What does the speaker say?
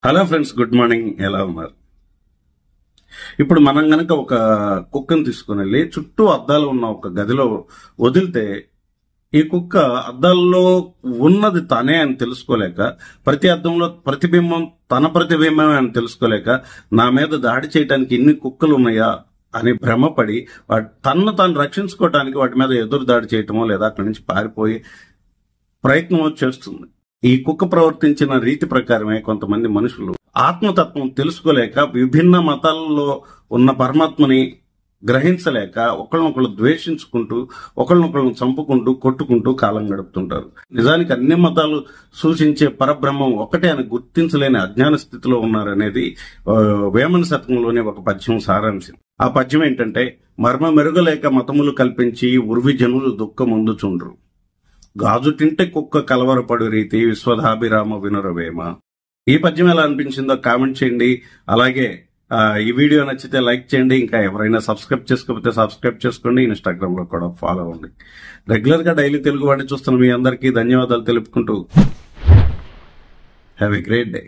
Hello friends, good morning. ఎలా ఉన్నారు? ఇప్పుడు మనం గనక ఒక కుక్కను తీసుకుని వెళ్ళి చుట్టూ అద్దాలు ఉన్న ఒక గదిలో వదిలితే ఈ కుక్క అద్దాల్లో ఉన్నది తనే అని తెలుసుకోలేక, ప్రతి అద్దంలో ప్రతిబింబం తన ప్రతిబింబమే అని తెలుసుకోలేక, నా మీద దాడి చేయడానికి ఇన్ని కుక్కలు ఉన్నాయా అని భ్రమపడి తన్ను తాను రక్షించుకోవడానికి వాటి మీద ఎదురు దాడి చేయటమో లేదా అక్కడి నుంచి పారిపోయి ప్రయత్నం చేస్తుంది. ఈ కుక్క ప్రవర్తించిన రీతి ప్రకారమే కొంతమంది మనుషులు ఆత్మతత్వం తెలుసుకోలేక, విభిన్న మతాలలో ఉన్న పరమాత్మని గ్రహించలేక ఒకళ్ళనొకళ్ళు ద్వేషించుకుంటూ, ఒకళ్ళనొకళ్ళను చంపుకుంటూ, కొట్టుకుంటూ కాలం గడుపుతుంటారు. నిజానికి అన్ని మతాలు సూచించే పరబ్రహ్మం ఒకటే అని గుర్తించలేని అజ్ఞాన స్థితిలో ఉన్నారనేది వేమన శతకంలోనే ఒక పద్యం సారాంశం. ఆ పద్యం ఏంటంటే, మర్మ మెరుగలేక మతములు కల్పించి ఉర్వి జనులు దుఃఖముందుచుండ్రు, గాజు తింటే కుక్క కలవరపడు రీతి విశ్వధాభిరామ వినురవేమ. ఈ పద్యం ఎలా అనిపించిందో కామెంట్ చేయండి. అలాగే ఈ వీడియో నచ్చితే లైక్ చేయండి. ఇంకా ఎవరైనా సబ్స్క్రైబ్ చేసుకోకపోతే సబ్స్క్రైబ్ చేసుకోండి. ఇన్స్టాగ్రామ్ లో కూడా ఫాలో అవ్వండి. రెగ్యులర్ గా డైలీ తెలుగు వాడిని చూస్తున్న మీ అందరికీ ధన్యవాదాలు తెలుపుకుంటూ హ్యావ్ ఎ గ్రేట్ డే.